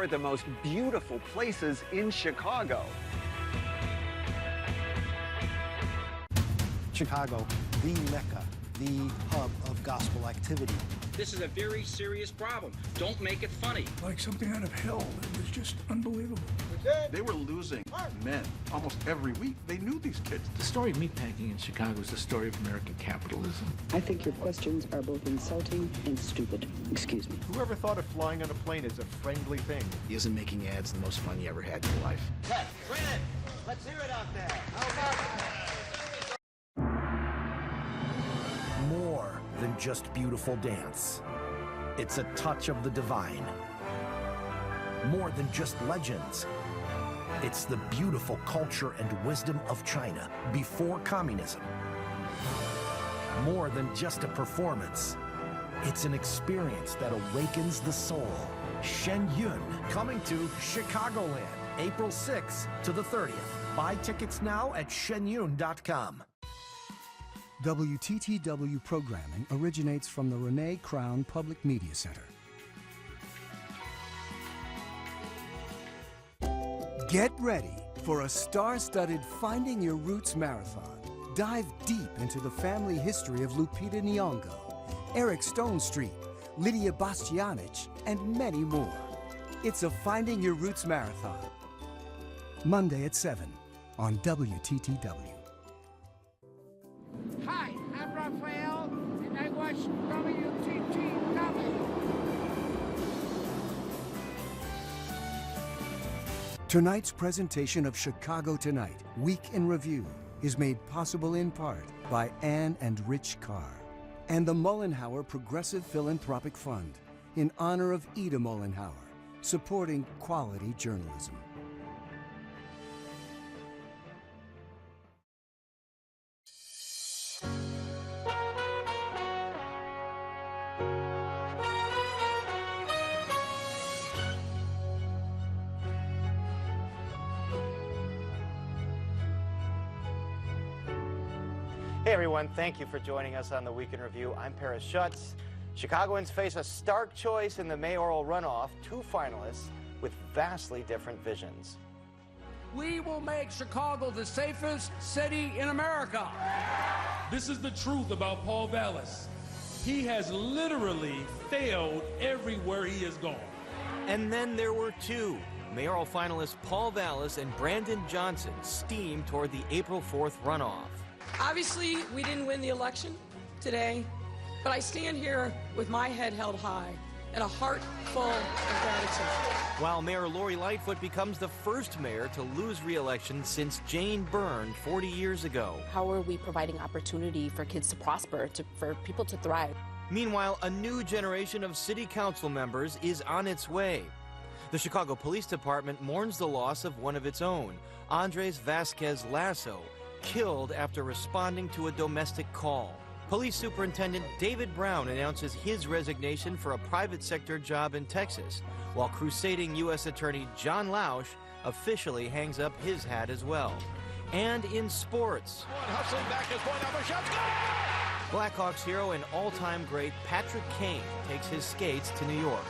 explore the most beautiful places in Chicago. Chicago, the Mecca, the hub of gospel activity. This is a very serious problem. Don't make it funny. Like something out of hell. It was just unbelievable. They were losing men almost every week. They knew these kids. The story of meatpacking in Chicago is the story of American capitalism. I think your questions are both insulting and stupid. Excuse me. Whoever thought of flying on a plane is a friendly thing? Isn't making ads the most fun you ever had in your life? Ted, bring it. Let's hear it out there. More than just beautiful dance. It's a touch of the divine. More than just legends. It's the beautiful culture and wisdom of China before communism. More than just a performance. It's an experience that awakens the soul. Shen Yun, coming to Chicagoland, April 6th to the 30th. Buy tickets now at shenyun.com. WTTW programming originates from the Renee Crown Public Media Center. Get ready for a star-studded Finding Your Roots marathon. Dive deep into the family history of Lupita Nyong'o, Eric Stonestreet, Lydia Bastianich, and many more. It's a Finding Your Roots marathon. Monday at 7 on WTTW. Hi, I'm Raphael, and I watch WTTW. Tonight's presentation of Chicago Tonight, Week in Review, is made possible in part by Ann and Rich Carr and the Mollenhauer Progressive Philanthropic Fund in honor of Ida Mollenhauer, supporting quality journalism. Hey everyone, thank you for joining us on the Week in Review. I'm Paris Schutz. Chicagoans face a stark choice in the mayoral runoff, two finalists with vastly different visions. We will make Chicago the safest city in America. This is the truth about Paul Vallas. He has literally failed everywhere he has gone. And then there were two. Mayoral finalists Paul Vallas and Brandon Johnson steam toward the April 4th runoff. Obviously, we didn't win the election today, but I stand here with my head held high and a heart full of gratitude. While Mayor Lori Lightfoot becomes the first mayor to lose re-election since Jane Byrne 40 years ago. How are we providing opportunity for kids to prosper, for people to thrive? Meanwhile, a new generation of city council members is on its way. The Chicago Police Department mourns the loss of one of its own, Andres Vasquez Lasso, killed after responding to a domestic call. Police Superintendent David Brown announces his resignation for a private sector job in Texas, while crusading U.S. Attorney John Lausch officially hangs up his hat as well. And in sports, Blackhawks hero and all-time great Patrick Kane takes his skates to New York.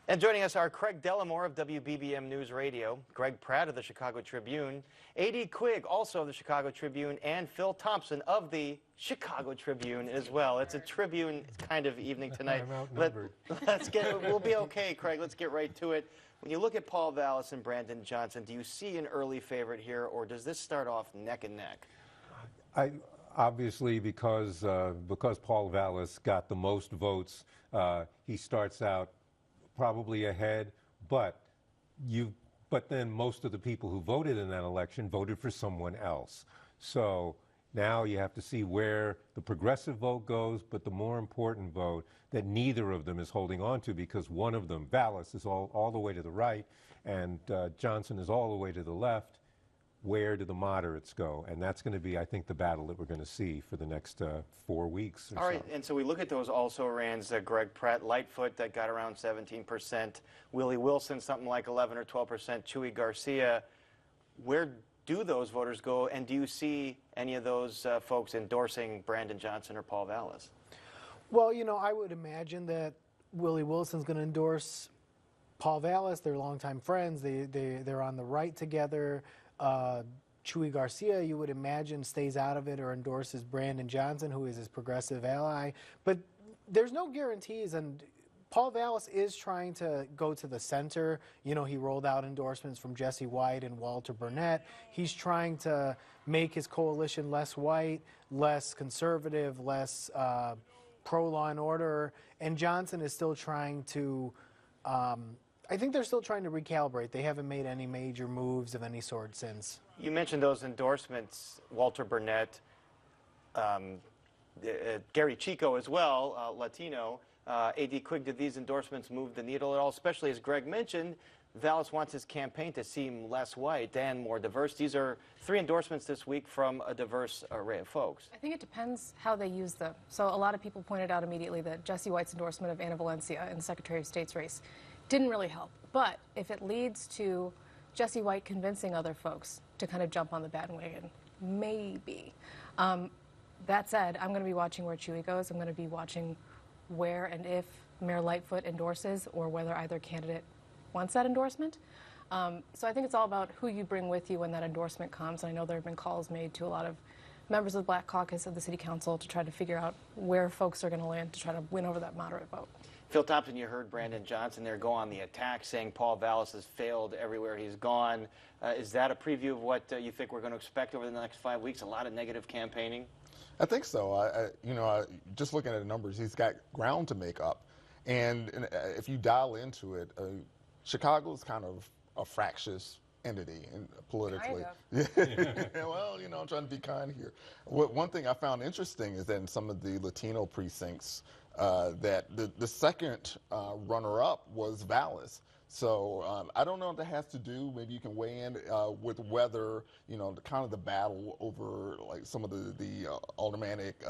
And joining us are Craig Delamore of WBBM News Radio, Greg Pratt of the Chicago Tribune, A.D. Quigg, also of the Chicago Tribune, and Phil Thompson of the Chicago Tribune as well. It's a Tribune kind of evening tonight. We'll be okay, Craig. Let's get right to it. When you look at Paul Vallas and Brandon Johnson, do you see an early favorite here, or does this start off neck and neck? Obviously, because Paul Vallas got the most votes, he starts out probably ahead, but then most of the people who voted in that election voted for someone else. So now you have to see where the progressive vote goes, but the more important vote that neither of them is holding on to, because one of them, Vallas, is all the way to the right, and Johnson is all the way to the left. Where do the moderates go? And that's going to be, I think, the battle that we're going to see for the next 4 weeks. All right, and so we look at those also-rans, Greg Pratt, Lightfoot, that got around 17%, Willie Wilson, something like 11 or 12%, Chuy Garcia. Where do those voters go, and do you see any of those folks endorsing Brandon Johnson or Paul Vallas? Well, you know, I would imagine that Willie Wilson's going to endorse Paul Vallas, they're longtime friends. They're on the right together. Chuy Garcia, you would imagine, stays out of it or endorses Brandon Johnson, who is his progressive ally. But there's no guarantees, and Paul Vallas is trying to go to the center. You know, he rolled out endorsements from Jesse White and Walter Burnett. He's trying to make his coalition less white, less conservative, less pro-law and order. And Johnson is still trying to, I think they're still trying to recalibrate. They haven't made any major moves of any sort since. You mentioned those endorsements, Walter Burnett, Gary Chico as well, Latino. A.D. Quigg, did these endorsements move the needle at all? Especially, as Greg mentioned, Vallas wants his campaign to seem less white and more diverse. These are 3 endorsements this week from a diverse array of folks. I think it depends how they use them. So a lot of people pointed out immediately that Jesse White's endorsement of Anna Valencia in the Secretary of State's race didn't really help. But if it leads to Jesse White convincing other folks to kind of jump on the bandwagon, maybe. That said, I'm going to be watching where Chuy goes. I'm going to be watching where and if Mayor Lightfoot endorses or whether either candidate wants that endorsement. So I think it's all about who you bring with you when that endorsement comes. I know there have been calls made to a lot of members of the Black Caucus of the City Council to try to figure out where folks are going to land to try to win over that moderate vote. Phil Thompson, you heard Brandon Johnson there go on the attack, saying Paul Vallas has failed everywhere he's gone. Is that a preview of what you think we're going to expect over the next 5 weeks? A lot of negative campaigning? I think so. Just looking at the numbers, he's got ground to make up. And if you dial into it, Chicago is kind of a fractious entity politically. Kind of. Well, I'm trying to be kind here. One thing I found interesting is that in some of the Latino precincts, that the second runner-up was Vallas. So I don't know if that has to do, maybe you can weigh in with whether, the battle over like some of the aldermanic,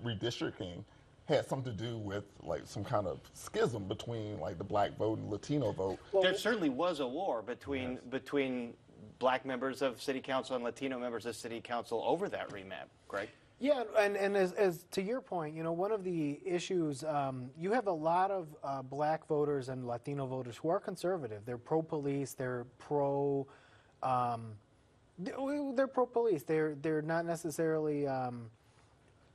redistricting had something to do with like some kind of schism between like the black vote and Latino vote. Well, there certainly was a war between black members of City Council and Latino members of City Council over that remap, Greg. Yeah, and as to your point, one of the issues, you have a lot of black voters and Latino voters who are conservative. They're pro-police. They're pro-police. They're not necessarily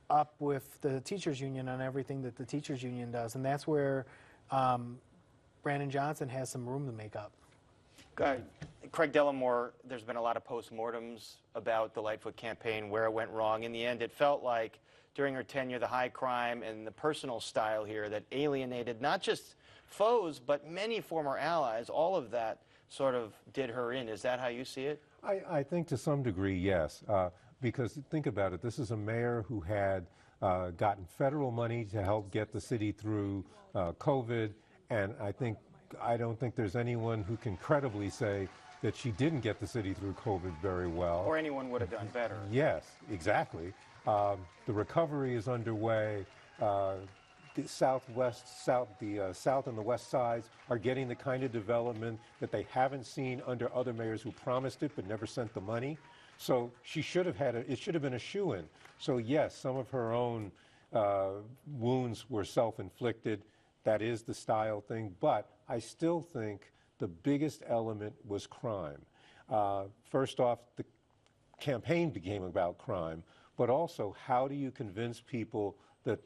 up with the teachers union on everything that the teachers union does, and that's where Brandon Johnson has some room to make up. Craig Dellamore, there's been a lot of postmortems about the Lightfoot campaign, where it went wrong. In the end, it felt like during her tenure, the high crime and the personal style here that alienated not just foes, but many former allies. All of that sort of did her in. Is that how you see it? I think to some degree, yes. Because think about it, this is a mayor who had gotten federal money to help get the city through COVID, and I don't think there's anyone who can credibly say that she didn't get the city through COVID very well. Or anyone would have done better. Yes, exactly. The recovery is underway. The south and the west sides are getting the kind of development that they haven't seen under other mayors who promised it but never sent the money. So she should have it should have been a shoo-in. So yes, some of her own wounds were self-inflicted. That is the style thing, but I still think the biggest element was crime. First off, the campaign became about crime, but also how do you convince people that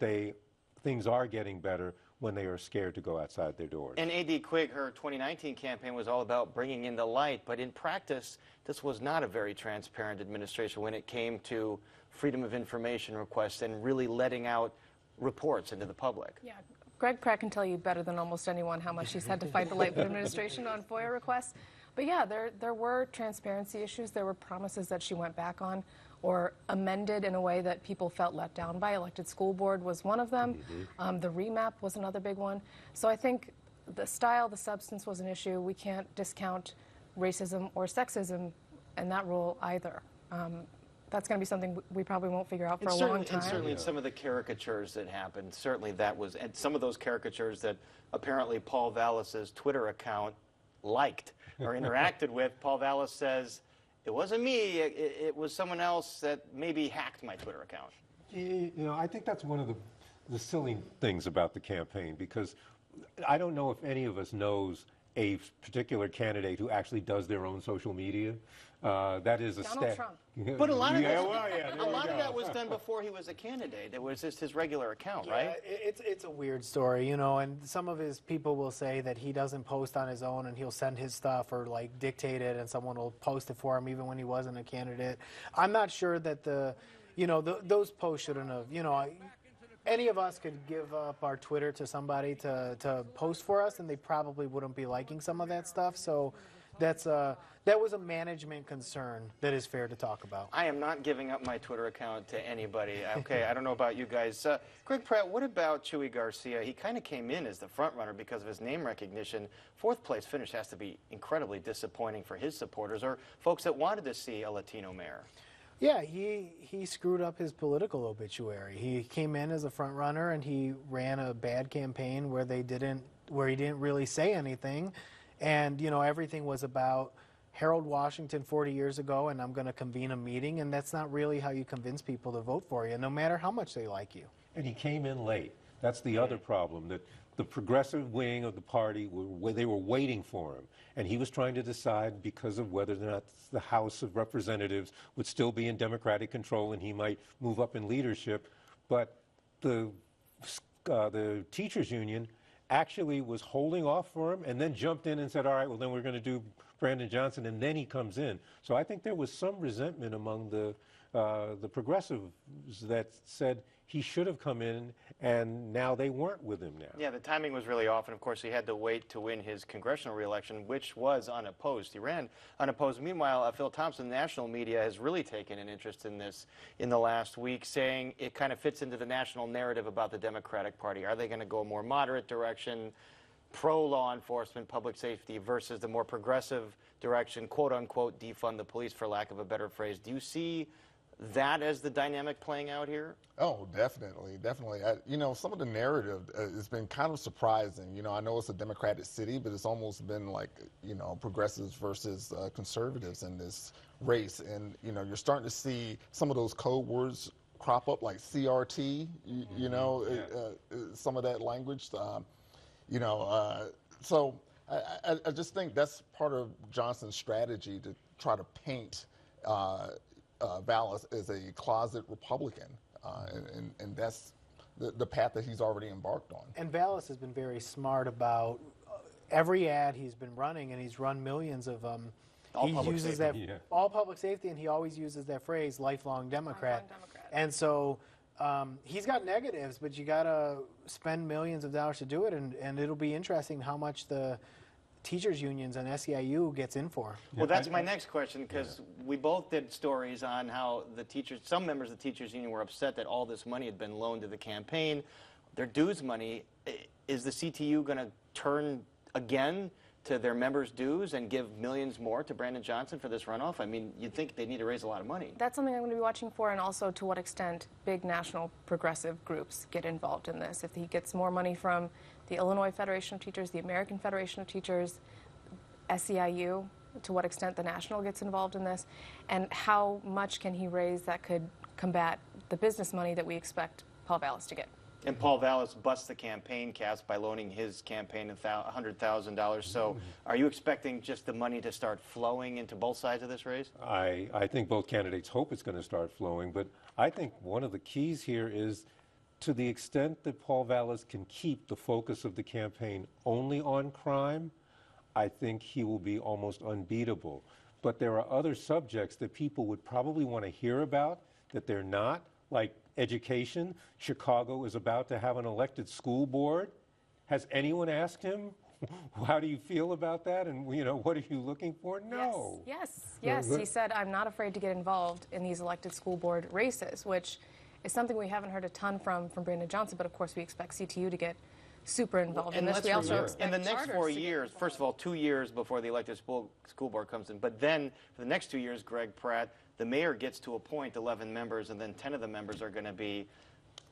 things are getting better when they are scared to go outside their doors? And A.D. Quigg, her 2019 campaign was all about bringing in the light, but in practice, this was not a very transparent administration when it came to freedom of information requests and really letting out reports into the public. Yeah. Greg Pratt can tell you better than almost anyone how much she's had to fight the Lightfoot administration on FOIA requests. But yeah, there were transparency issues. There were promises that she went back on or amended in a way that people felt let down by. Elected school board was one of them. The remap was another big one. So I think the style, the substance was an issue. We can't discount racism or sexism in that role either. That's going to be something we probably won't figure out for a long time. And certainly in some of the caricatures that happened, certainly that was, and some of those caricatures that apparently Paul Vallas's Twitter account liked or interacted with, Paul Vallas says, it wasn't me, it was someone else that maybe hacked my Twitter account. I think that's one of the silly things about the campaign, because I don't know if any of us knows a particular candidate who actually does their own social media. That is a Donald Trump. But a lot of that was done before he was a candidate. It was just his regular account, right? It's a weird story, you know, and some of his people will say that he doesn't post on his own and he'll send his stuff or like dictate it and someone will post it for him even when he wasn't a candidate. I'm not sure that those posts shouldn't have, any of us could give up our Twitter to somebody to post for us and they probably wouldn't be liking some of that stuff. So that was a management concern that is fair to talk about. I am not giving up my Twitter account to anybody. Okay, I don't know about you guys. Greg Pratt, what about Chuy Garcia? He kind of came in as the front runner because of his name recognition. Fourth place finish has to be incredibly disappointing for his supporters or folks that wanted to see a Latino mayor. Yeah, he screwed up his political obituary. He came in as a front runner and he ran a bad campaign where he didn't really say anything. And, everything was about Harold Washington 40 years ago and I'm going to convene a meeting, and that's not really how you convince people to vote for you, no matter how much they like you. And he came in late. That's the other problem, that the progressive wing of the party, they were waiting for him. And he was trying to decide because of whether or not the House of Representatives would still be in Democratic control and he might move up in leadership. But the teachers union actually was holding off for him and then jumped in and said, all right, well, then we're going to do Brandon Johnson, and then he comes in. So I think there was some resentment among the progressives that said he should have come in, and now they weren't with him now. Yeah, the timing was really off, and of course he had to wait to win his congressional reelection, which was unopposed. He ran unopposed. Meanwhile, Phil Thompson, national media, has really taken an interest in this in the last week, saying it kind of fits into the national narrative about the Democratic Party. Are they going to go a more moderate direction, pro-law enforcement, public safety, versus the more progressive direction, quote-unquote, defund the police, for lack of a better phrase? Do you see that as the dynamic playing out here? Oh, definitely. Some of the narrative has been kind of surprising. I know it's a Democratic city, but it's almost been like, progressives versus conservatives in this race. And, you're starting to see some of those code words crop up, like CRT, some of that language. So I just think that's part of Johnson's strategy to try to paint Vallas as a closet Republican, and that's the path that he's already embarked on. And Vallas has been very smart about every ad he's been running, and he's run millions of them. He uses that all public safety, and he always uses that phrase, lifelong Democrat. And so he's got negatives, but you got to spend millions of dollars to do it, and it'll be interesting how much the teachers unions and SEIU gets in for. Well, that's my next question, because we both did stories on how some members of the teachers union were upset that all this money had been loaned to the campaign, their dues money. Is the CTU going to turn again to their members' dues and give millions more to Brandon Johnson for this runoff? I mean, you'd think they need to raise a lot of money. That's something I'm going to be watching for, and also to what extent big national progressive groups get involved in this. If he gets more money from the Illinois Federation of Teachers, the American Federation of Teachers, SEIU, to what extent the national gets involved in this, and how much can he raise that could combat the business money that we expect Paul Vallas to get. And Paul Vallas busts the campaign caps by loaning his campaign $100,000. So are you expecting just the money to start flowing into both sides of this race? I think both candidates hope it's going to start flowing, but I think one of the keys here is, to the extent that Paul Vallas can keep the focus of the campaign only on crime, I think he will be almost unbeatable. But there are other subjects that people would probably want to hear about that they're not, like education. Chicago is about to have an elected school board. Has anyone asked him, how do you feel about that? And, what are you looking for? No. Yes. He said, I'm not afraid to get involved in these elected school board races, which is something we haven't heard a ton from Brandon Johnson, but of course we expect CTU to get super involved in this. We also expect in the next 4 years, first of all, 2 years before the elected school board comes in, but then for the next 2 years, Greg Pratt, the mayor gets to appoint 11 members, and then 10 of the members are going to be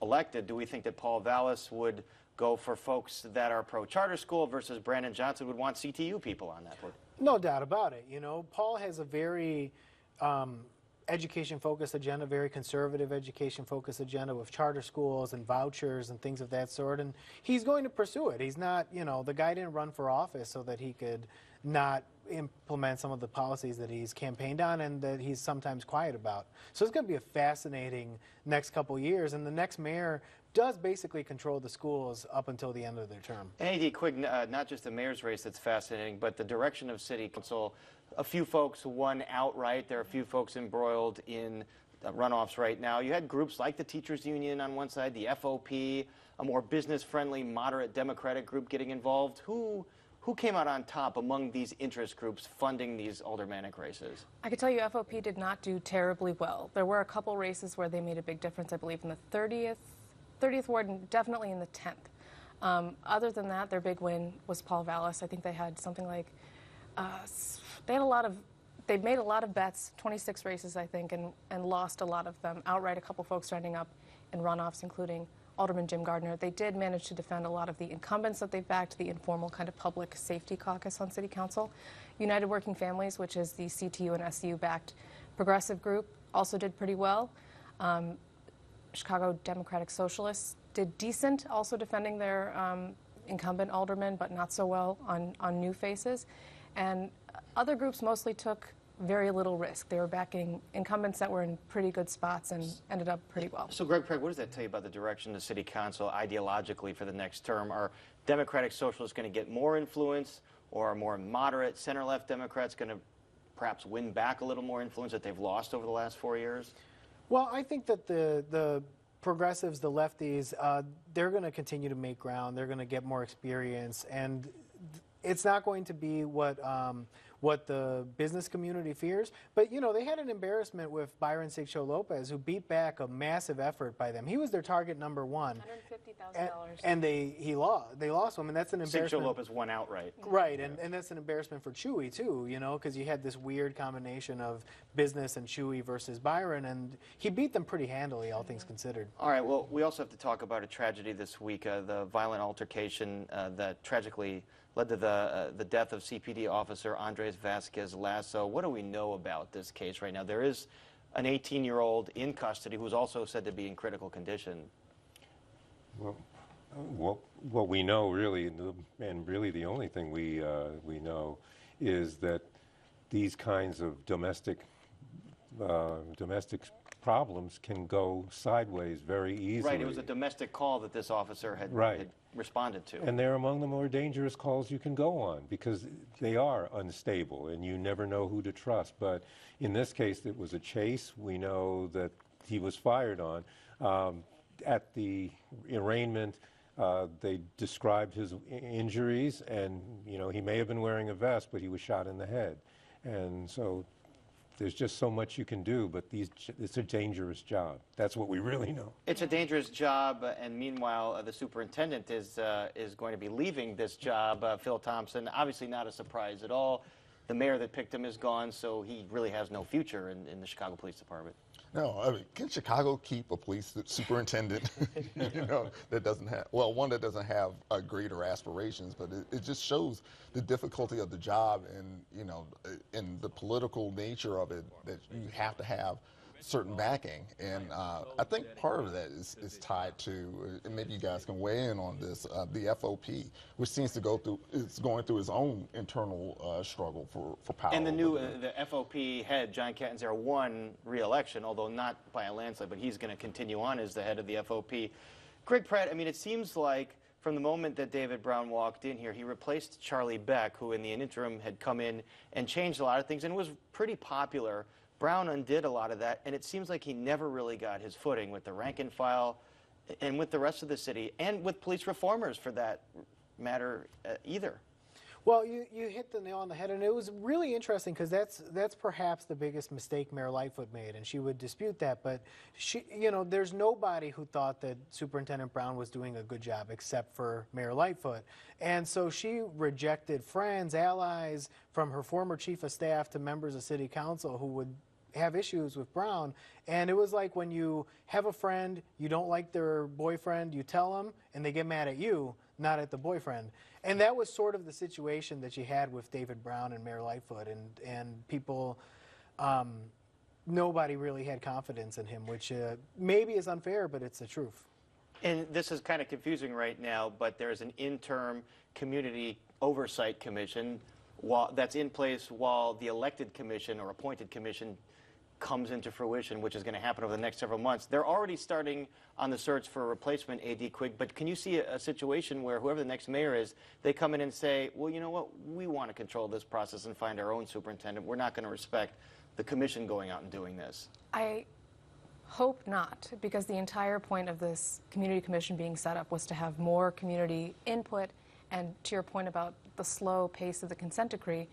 elected. Do we think that Paul Vallas would go for folks that are pro-charter school versus Brandon Johnson would want CTU people on that board? No doubt about it. Paul has a very education-focused agenda, very conservative education-focused agenda with charter schools and vouchers and things of that sort, and he's going to pursue it. He's not, you know, the guy didn't run for office so that he could not implement some of the policies that he's campaigned on and that he's sometimes quiet about. So it's going to be a fascinating next couple years, and the next mayor does basically control the schools up until the end of their term. A.D. Quigg, not just the mayor's race that's fascinating, but the direction of city council. A few folks won outright. There are a few folks embroiled in runoffs right now. You had groups like the Teachers Union on one side, the FOP, a more business-friendly, moderate Democratic group getting involved. Who came out on top among these interest groups funding these aldermanic races? I could tell you FOP did not do terribly well. There were a couple races where they made a big difference, I believe, in the 30th Ward and definitely in the 10th. Other than that, their big win was Paul Vallas. I think they had something like, they made a lot of bets, 26 races, I think, and lost a lot of them outright. A couple folks ending up in runoffs, including Alderman Jim Gardner. They did manage to defend a lot of the incumbents that they backed, the informal kind of public safety caucus on City Council. United Working Families, which is the CTU and SCU-backed progressive group, also did pretty well. Chicago Democratic Socialists did decent, also defending their incumbent alderman, but not so well on new faces. And other groups mostly took very little risk. They were backing incumbents that were in pretty good spots and ended up pretty well. So, Greg Craig, what does that tell you about the direction of the City Council ideologically for the next term? Are Democratic Socialists going to get more influence, or are more moderate center-left Democrats going to perhaps win back a little more influence that they've lost over the last 4 years? Well, I think that the progressives, the lefties, they're going to continue to make ground. They're going to get more experience, and it's not going to be what the business community fears. But, you know, they had an embarrassment with Byron Sigcho Lopez, who beat back a massive effort by them. He was their target number one. $150,000. And they lost him, and that's an embarrassment. Sigcho Lopez won outright. Right, and that's an embarrassment for Chewy, too, you know, because you had this weird combination of business and Chewy versus Byron, and he beat them pretty handily, all things considered. All right, well, we also have to talk about a tragedy this week, the violent altercation that tragically led to the death of CPD officer Andres Vasquez Lasso. What do we know about this case right now? There is an 18-year-old in custody who's also said to be in critical condition. Well, what we know really, and really the only thing we know, is that these kinds of domestic problems can go sideways very easily. Right, it was a domestic call that this officer had responded to. And they're among the more dangerous calls you can go on because they are unstable and you never know who to trust. But in this case, it was a chase. We know that he was fired on. At the arraignment, they described his injuries, and you know, he may have been wearing a vest, but he was shot in the head. And so there's just so much you can do, but it's a dangerous job. That's what we really know. It's a dangerous job, and meanwhile, the superintendent is going to be leaving this job, Phil Thompson. Obviously not a surprise at all. The mayor that picked him is gone, so he really has no future in the Chicago Police Department. No, I mean, can Chicago keep a police superintendent, you know, that doesn't have, well, one that doesn't have greater aspirations, but it just shows the difficulty of the job and, you know, and the political nature of it, that you have to have certain backing. And I think part of that is tied to, and maybe you guys can weigh in on this, the FOP, which seems to it's going through its own internal struggle for power. And the FOP head, John Catanzaro, won re-election, although not by a landslide, but he's going to continue on as the head of the FOP. Greg Pratt, I mean, it seems like from the moment that David Brown walked in here, he replaced Charlie Beck, who in the interim had come in and changed a lot of things and was pretty popular. Brown undid a lot of that, and it seems like he never really got his footing with the rank and file and with the rest of the city, and with police reformers, for that matter, either. Well, you hit the nail on the head, and it was really interesting because that's perhaps the biggest mistake Mayor Lightfoot made, and she would dispute that. But she, you know, there's nobody who thought that Superintendent Brown was doing a good job except for Mayor Lightfoot, and so she rejected friends, allies, from her former chief of staff to members of City Council who would have issues with Brown. And it was like when you have a friend, you don't like their boyfriend, you tell them, and they get mad at you, not at the boyfriend. And that was sort of the situation that you had with David Brown and Mayor Lightfoot, and people nobody really had confidence in him, which maybe is unfair, but it's the truth. And this is kind of confusing right now, but there's an interim community oversight commission that's in place while the elected commission or appointed commission comes into fruition, which is going to happen over the next several months. They're already starting on the search for a replacement A.D. Quigg, but can you see a situation where whoever the next mayor is, they come in and say, well, you know what, we want to control this process and find our own superintendent. We're not going to respect the commission going out and doing this. I hope not, because the entire point of this community commission being set up was to have more community input and, to your point about the slow pace of the consent decree,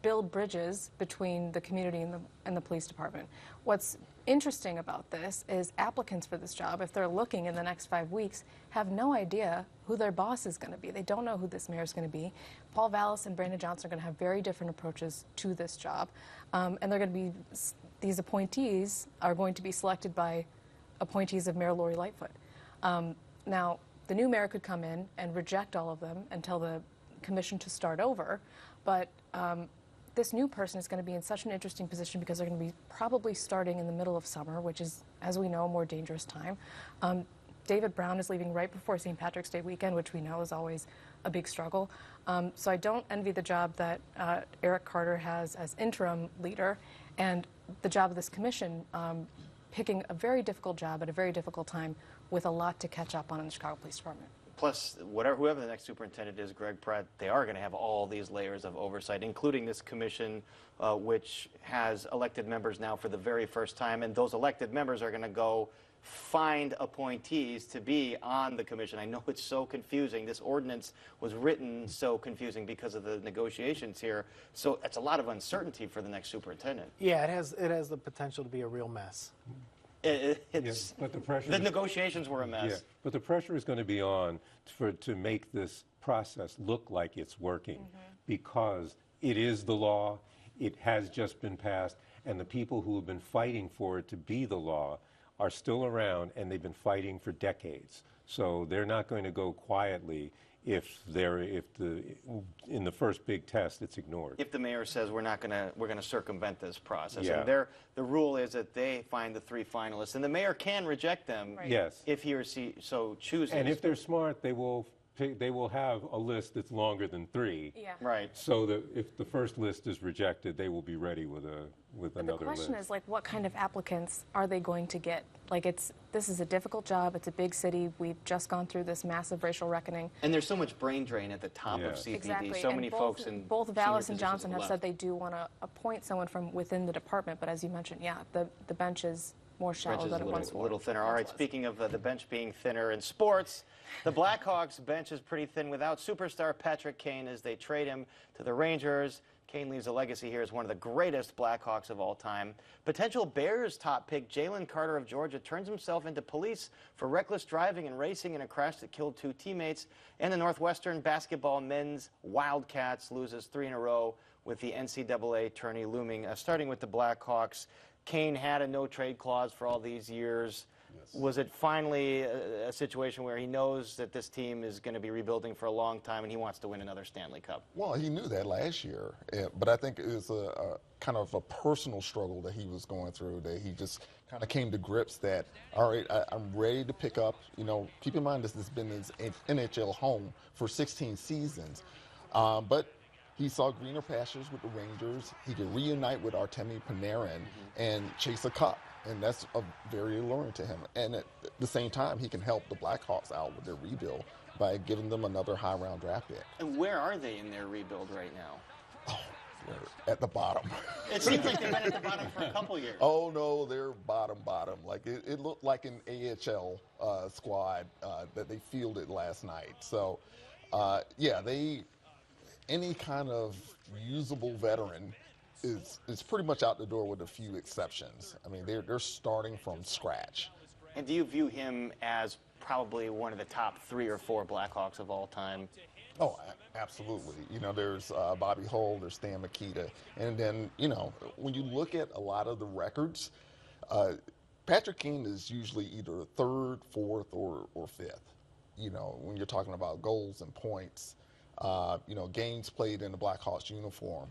build bridges between the community and the police department. What's interesting about this is applicants for this job, if they're looking in the next 5 weeks, have no idea who their boss is going to be. They don't know who this mayor is going to be. Paul Vallas and Brandon Johnson are going to have very different approaches to this job, and they're going to be, these appointees are going to be selected by appointees of Mayor Lori Lightfoot. Now, the new mayor could come in and reject all of them and tell the commission to start over, but this new person is going to be in such an interesting position because they're going to be probably starting in the middle of summer, which is, as we know, a more dangerous time. David Brown is leaving right before St. Patrick's Day weekend, which we know is always a big struggle. So I don't envy the job that Eric Carter has as interim leader, and the job of this commission, picking a very difficult job at a very difficult time with a lot to catch up on in the Chicago Police Department. Plus, whoever the next superintendent is, Greg Pratt, they are going to have all these layers of oversight, including this commission, which has elected members now for the very first time. And those elected members are going to go find appointees to be on the commission. I know it's so confusing. This ordinance was written so confusing because of the negotiations here. So it's a lot of uncertainty for the next superintendent. Yeah, it has the potential to be a real mess. But the negotiations were a mess. Yeah, but the pressure is going to be on to make this process look like it's working, because it is the law, it has just been passed, and the people who have been fighting for it to be the law are still around, and they've been fighting for decades. So they're not going to go quietly if in the first big test it's ignored. If the mayor says we're going to circumvent this process, yeah. And the rule is that they find the 3 finalists, and the mayor can reject them, yes, if he or she so chooses. And if they're smart, they will have a list that's longer than 3. Yeah. Right. So that if the first list is rejected, they will be ready with another list. The question is, like, what kind of applicants are they going to get? Like, this is a difficult job. It's a big city. We've just gone through this massive racial reckoning. And there's so much brain drain at the top of CPD. Exactly. So many folks in both Vallas and Johnson have left. said they do want to appoint someone from within the department. But as you mentioned, yeah, the bench is more shallow than it once was. A little thinner. All right, speaking of the bench being thinner in sports, the Blackhawks bench is pretty thin without superstar Patrick Kane as they trade him to the Rangers. Kane leaves a legacy here as one of the greatest Blackhawks of all time. Potential Bears top pick Jalen Carter of Georgia turns himself into police for reckless driving and racing in a crash that killed 2 teammates. And the Northwestern basketball men's Wildcats loses 3 in a row with the NCAA tourney looming. Starting with the Blackhawks, Kane had a no-trade clause for all these years. Yes. Was it finally a situation where he knows that this team is going to be rebuilding for a long time and he wants to win another Stanley Cup? Well, he knew that last year, but I think it was a kind of a personal struggle that he was going through, that he just kind of came to grips that, all right, I'm ready to pick up. You know, keep in mind this has been his NHL home for 16 seasons, but he saw greener pastures with the Rangers. He could reunite with Artemi Panarin and chase a cup. And that's very alluring to him. And at the same time, he can help the Blackhawks out with their rebuild by giving them another high-round draft pick. And where are they in their rebuild right now? Oh, they're at the bottom. It seems like they've been at the bottom for a couple years. Oh, no, they're bottom. Like, it looked like an AHL squad that they fielded last night. So, yeah, any kind of usable veteran is pretty much out the door with a few exceptions. I mean, they're starting from scratch. And do you view him as probably one of the top 3 or 4 Blackhawks of all time? Oh, absolutely. You know, there's Bobby Hull, there's Stan Mikita, and then, you know, when you look at a lot of the records, Patrick Kane is usually either 3rd, 4th, or 5th. You know, when you're talking about goals and points, you know, games played in the Blackhawks uniform.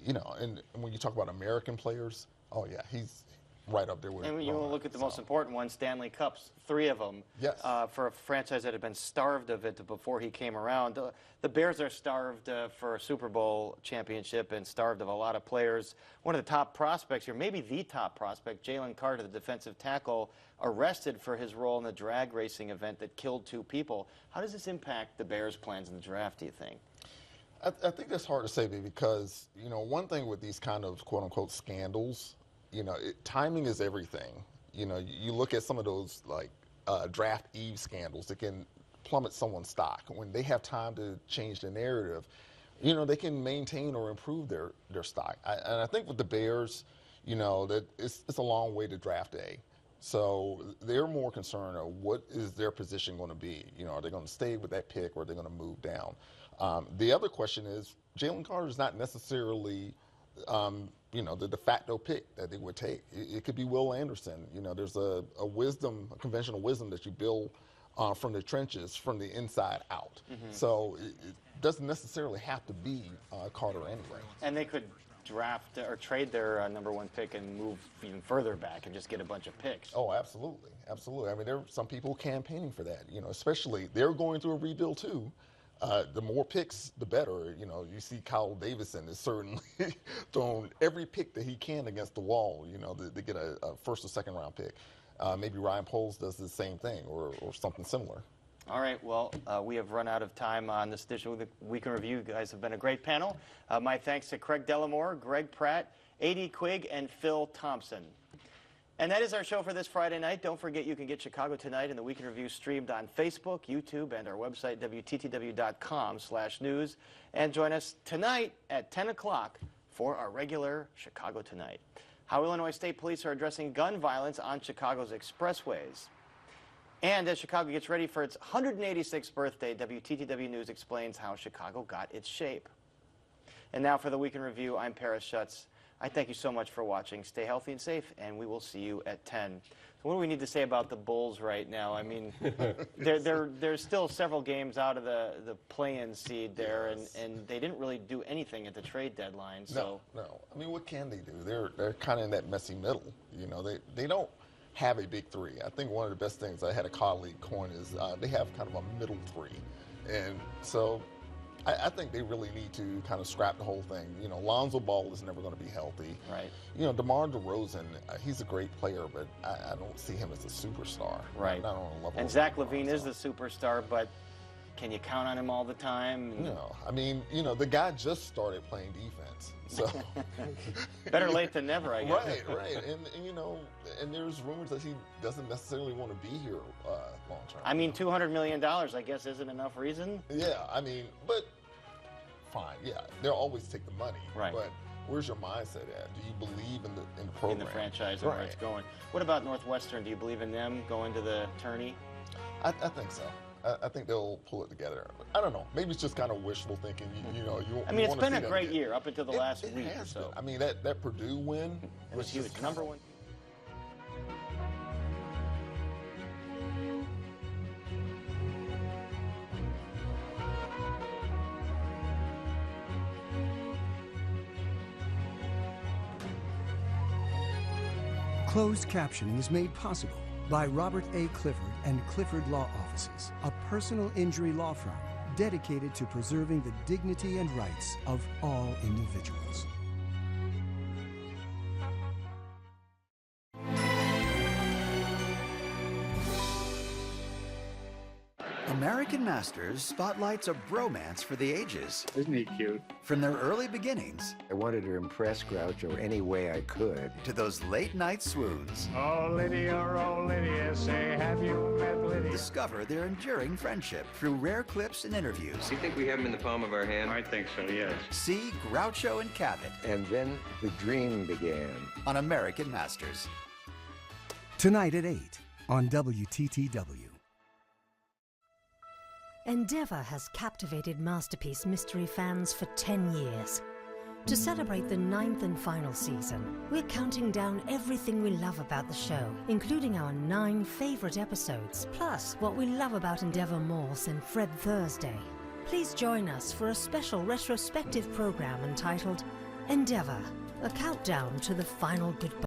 You know, and when you talk about American players, Oh yeah, he's right up there with. And you want to look at the most important one, Stanley Cups, 3 of them. Yes. For a franchise that had been starved of it before he came around. The Bears are starved for a Super Bowl championship and starved of a lot of players. One of the top prospects here, maybe the top prospect, Jalen Carter, the defensive tackle, arrested for his role in the drag racing event that killed 2 people. How does this impact the Bears' plans in the draft, do you think? I think that's hard to say because, you know, one thing with these kind of quote-unquote scandals, you know, timing is everything. You know, you look at some of those, like, draft eve scandals that can plummet someone's stock. When they have time to change the narrative, you know, they can maintain or improve their stock. And I think with the Bears, you know, that it's a long way to draft day. So they're more concerned of what is their position going to be. You know, are they going to stay with that pick or are they going to move down? The other question is, Jalen Carter is not necessarily, you know, the de facto pick that they would take. It could be Will Anderson. You know, there's a conventional wisdom that you build from the trenches, from the inside out. Mm-hmm. So it doesn't necessarily have to be Carter anyway. And they could draft or trade their #1 pick and move even further back and just get a bunch of picks. Oh, absolutely. Absolutely. I mean, there are some people campaigning for that, you know, especially they're going through a rebuild too. The more picks, the better. You know, you see Kyle Davison is certainly throwing every pick that he can against the wall, you know, to get a first or second round pick. Maybe Ryan Poles does the same thing or something similar. All right, well, we have run out of time on this edition of the Week in Review. You guys have been a great panel. My thanks to Craig Delamore, Greg Pratt, A.D. Quigg, and Phil Thompson. And that is our show for this Friday night. Don't forget you can get Chicago Tonight and the Week in Review streamed on Facebook, YouTube, and our website, WTTW.com/news. And join us tonight at 10 o'clock for our regular Chicago Tonight. How Illinois State Police are addressing gun violence on Chicago's expressways. And as Chicago gets ready for its 186th birthday, WTTW News explains how Chicago got its shape. And now for the Week in Review, I'm Paris Schutz. I thank you so much for watching. Stay healthy and safe, and we will see you at 10. So what do we need to say about the Bulls right now? I mean, there's still several games out of the play-in seed there, and they didn't really do anything at the trade deadline. So No. I mean, what can they do? They're kind of in that messy middle. You know, they don't have a big 3. I think one of the best things I had a colleague coin is they have kind of a middle 3. And so I think they really need to kind of scrap the whole thing. You know, Lonzo Ball is never going to be healthy. Right. You know, DeMar DeRozan, he's a great player, but I don't see him as a superstar. Right. Not on a level. And Zach LaVine is the superstar, but can you count on him all the time? No. I mean, you know, the guy just started playing defense. So better late than never, I guess. Right. And you know, and there's rumors that he doesn't necessarily want to be here long term. I mean, $200 million, I guess, isn't enough reason. Yeah, I mean, but fine. Yeah, they'll always take the money. Right. But where's your mindset at? Do you believe in the program? In the franchise and where it's going. What about Northwestern? Do you believe in them going to the tourney? I think so. I think they'll pull it together. I don't know. Maybe it's just kind of wishful thinking. You know, I mean, it's been a great year up until the last week or so. I mean, that Purdue win was huge. #1. Closed captioning is made possible by Robert A. Clifford and Clifford Law Offices, a personal injury law firm dedicated to preserving the dignity and rights of all individuals. American Masters spotlights a bromance for the ages. Isn't he cute? From their early beginnings. I wanted to impress Groucho any way I could. To those late night swoons. Oh, Lydia, say, have you met Lydia? Discover their enduring friendship through rare clips and interviews. Do you think we have him in the palm of our hand? I think so, yes. See Groucho and Cabot. And then the dream began. On American Masters. Tonight at 8 on WTTW. Endeavour has captivated Masterpiece mystery fans for 10 years. To celebrate the 9th and final season, we're counting down everything we love about the show, including our 9 favorite episodes, plus what we love about Endeavour Morse and Fred Thursday. Please join us for a special retrospective program entitled Endeavour, A countdown to the final goodbye.